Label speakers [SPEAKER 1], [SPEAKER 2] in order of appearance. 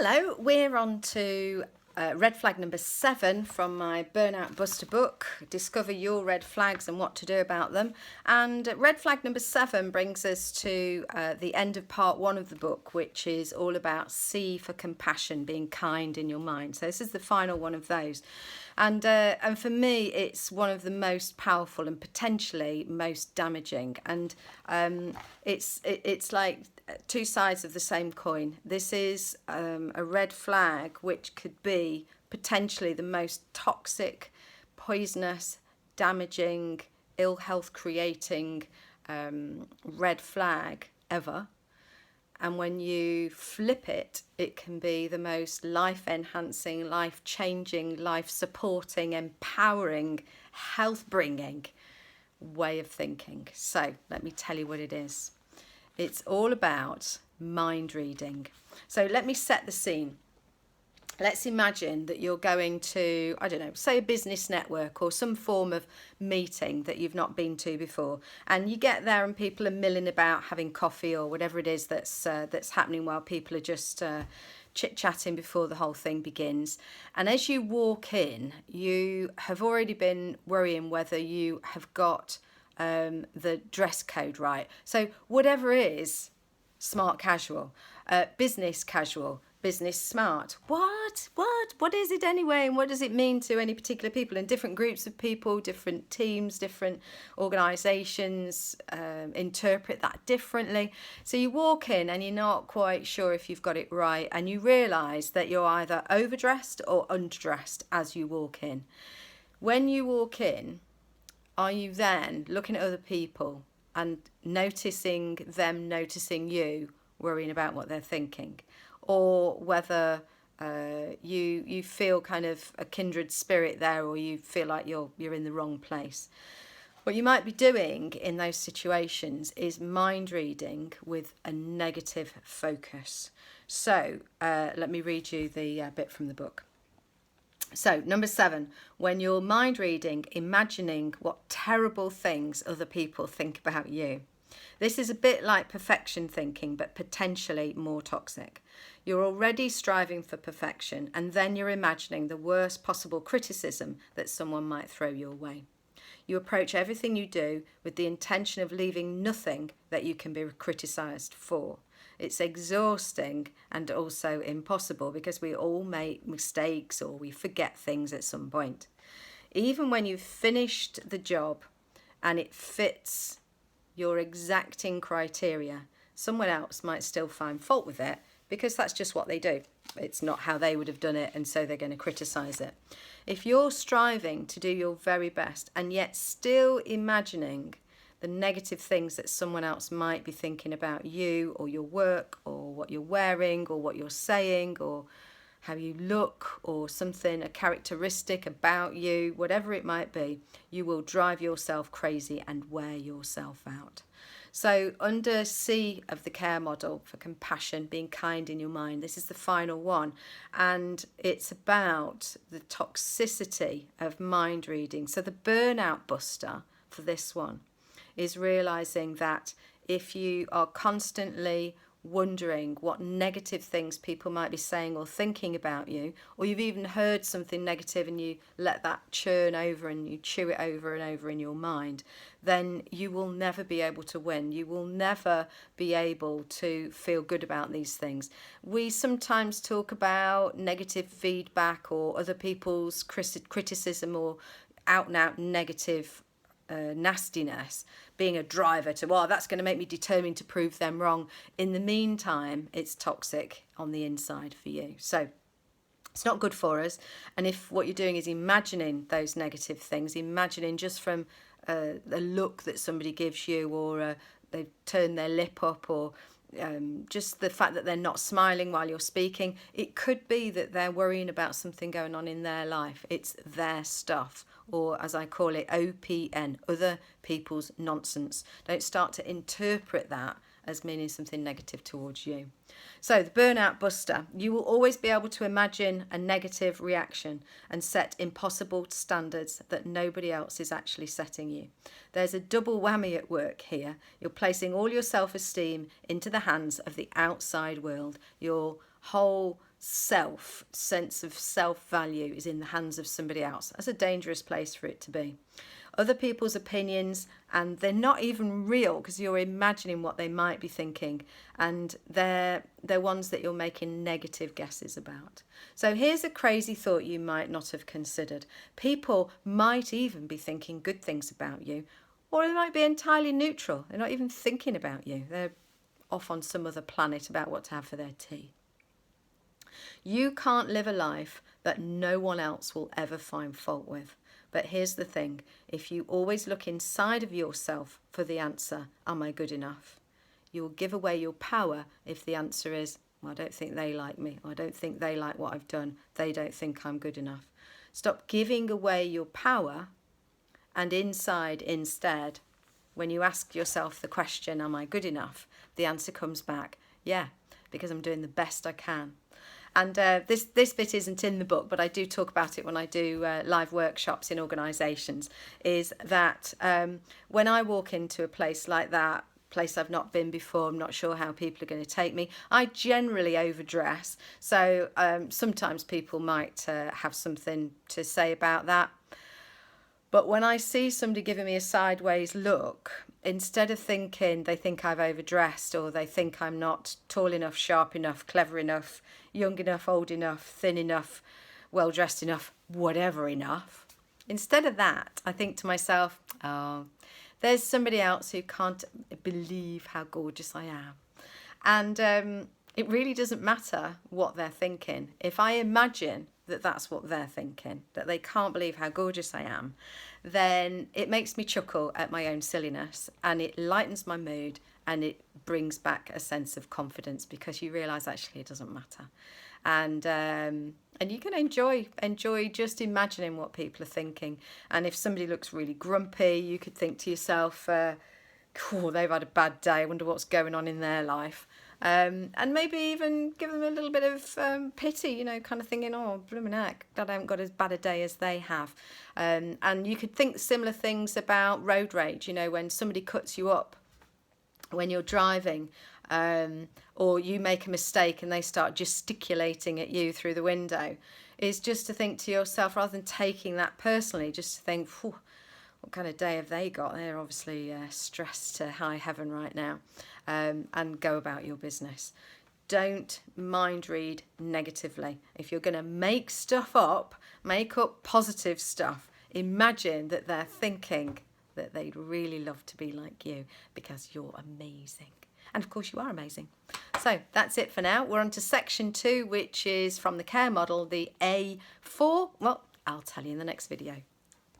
[SPEAKER 1] Hello, we're on to red flag number 7 from my Burnout Buster book, Discover Your Red Flags and What to Do About Them. And red flag number 7 brings us to the end of part 1 of the book, which is all about C for compassion, being kind in your mind. So this is the final one of those. And for me, it's one of the most powerful and potentially most damaging. And it's like two sides of the same coin. This is a red flag which could be potentially the most toxic, poisonous, damaging, ill health creating red flag ever. And when you flip it, it can be the most life-enhancing, life-changing, life-supporting, empowering, health-bringing way of thinking. So let me tell you what it is. It's all about mind reading. So let me set the scene. Let's imagine that you're going to, I don't know, say a business network or some form of meeting that you've not been to before. And you get there and people are milling about having coffee or whatever it is that's happening while people are just chit-chatting before the whole thing begins. And as you walk in, you have already been worrying whether you have got the dress code right. So whatever it is, smart casual, business casual, business smart. What is it anyway? And what does it mean to any particular people? And different groups of people, different teams, different organisations interpret that differently. So you walk in and you're not quite sure if you've got it right, and you realise that you're either overdressed or underdressed as you walk in. When you walk in, are you then looking at other people and noticing them noticing you, worrying about what they're thinking? Or whether you feel kind of a kindred spirit there, or you feel like you're in the wrong place. What you might be doing in those situations is mind reading with a negative focus. So let me read you the bit from the book. So, number 7, when you're mind reading, imagining what terrible things other people think about you. This is a bit like perfection thinking, but potentially more toxic. You're already striving for perfection, and then you're imagining the worst possible criticism that someone might throw your way. You approach everything you do with the intention of leaving nothing that you can be criticised for. It's exhausting and also impossible because we all make mistakes or we forget things at some point. Even when you've finished the job and it fits your exacting criteria, someone else might still find fault with it because that's just what they do. It's not how they would have done it, and so they're going to criticise it. If you're striving to do your very best and yet still imagining the negative things that someone else might be thinking about you or your work or what you're wearing or what you're saying or how you look or something, a characteristic about you, whatever it might be, you will drive yourself crazy and wear yourself out. So under C of the care model for compassion, being kind in your mind, this is the final one. And it's about the toxicity of mind reading. So the burnout buster for this one is realising that if you are constantly wondering what negative things people might be saying or thinking about you, or you've even heard something negative and you let that churn over and you chew it over and over in your mind, then you will never be able to win. You will never be able to feel good about these things. We sometimes talk about negative feedback or other people's criticism or out and out negative nastiness being a driver to, well, that's going to make me determined to prove them wrong. In the meantime, it's toxic on the inside for you. So it's not good for us. And if what you're doing is imagining those negative things, imagining just from the look that somebody gives you, or they've turned their lip up, or just the fact that they're not smiling while you're speaking, it could be that they're worrying about something going on in their life. It's their stuff, or as I call it, OPN, other people's nonsense. Don't start to interpret that as meaning something negative towards you. So the burnout buster, you will always be able to imagine a negative reaction and set impossible standards that nobody else is actually setting you. There's a double whammy at work here. You're placing all your self-esteem into the hands of the outside world. Your whole sense of self-value is in the hands of somebody else. That's a dangerous place for it to be. Other people's opinions, and they're not even real because you're imagining what they might be thinking, and they're ones that you're making negative guesses about. So here's a crazy thought you might not have considered. People might even be thinking good things about you, or they might be entirely neutral. They're not even thinking about you. They're off on some other planet about what to have for their tea. You can't live a life that no one else will ever find fault with. But here's the thing, if you always look inside of yourself for the answer, am I good enough? You'll give away your power if the answer is, well, I don't think they like me, or I don't think they like what I've done, they don't think I'm good enough. Stop giving away your power, and inside instead, when you ask yourself the question, am I good enough? The answer comes back, yeah, because I'm doing the best I can. And this bit isn't in the book, but I do talk about it when I do live workshops in organisations, is that when I walk into a place like that, place I've not been before, I'm not sure how people are going to take me, I generally overdress. So sometimes people might have something to say about that. But when I see somebody giving me a sideways look, instead of thinking they think I've overdressed, or they think I'm not tall enough, sharp enough, clever enough, young enough, old enough, thin enough, well dressed enough, whatever enough, instead of that, I think to myself, oh, there's somebody else who can't believe how gorgeous I am. And it really doesn't matter what they're thinking. If I imagine that that's what they're thinking, that they can't believe how gorgeous I am, then it makes me chuckle at my own silliness, and it lightens my mood, and it brings back a sense of confidence, because you realise actually it doesn't matter. And you can enjoy just imagining what people are thinking. And if somebody looks really grumpy, you could think to yourself, cool, they've had a bad day, I wonder what's going on in their life. And maybe even give them a little bit of pity, you know, kind of thinking, oh, blooming heck, that I haven't got as bad a day as they have. And you could think similar things about road rage, you know, when somebody cuts you up when you're driving, or you make a mistake and they start gesticulating at you through the window, is just to think to yourself, rather than taking that personally, just to think, what kind of day have they got? They're obviously stressed to high heaven right now, and go about your business. Don't mind read negatively. If you're going to make stuff up, make up positive stuff, imagine that they're thinking that they'd really love to be like you, because you're amazing. And of course you are amazing. So that's it for now. We're on to section 2, which is from the care model, the A4. Well, I'll tell you in the next video.